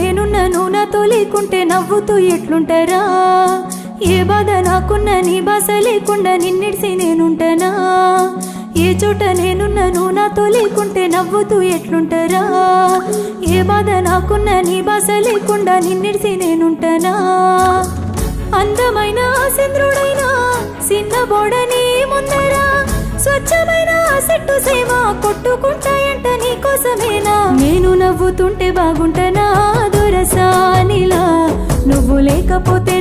నేనున్నాను నాతో లేకుంటే నవ్వుతూ ఎట్లుంటారా ఏ బాధ నాకున్న నీ బాస లేకుండా నిన్నిడిసి నేనుంటానా ఏ చోట నేనున్నాను నాతో లేకుంటే నవ్వుతూ ఎట్లుంటారా ఏ బాధ నాకున్న నీ బాస లేకుండా నిన్నిడిసి నేనుంటానా అందమైన చంద్రుడైనా చిన్న బోడని ముందరా స్వచ్ఛమైన చెట్టు సేవ కొట్టుకుంటాయంట నీకోసమేనా నేను నవ్వుతుంటే బాగుంటానా దొరసానిలా నువ్వు లేకపోతే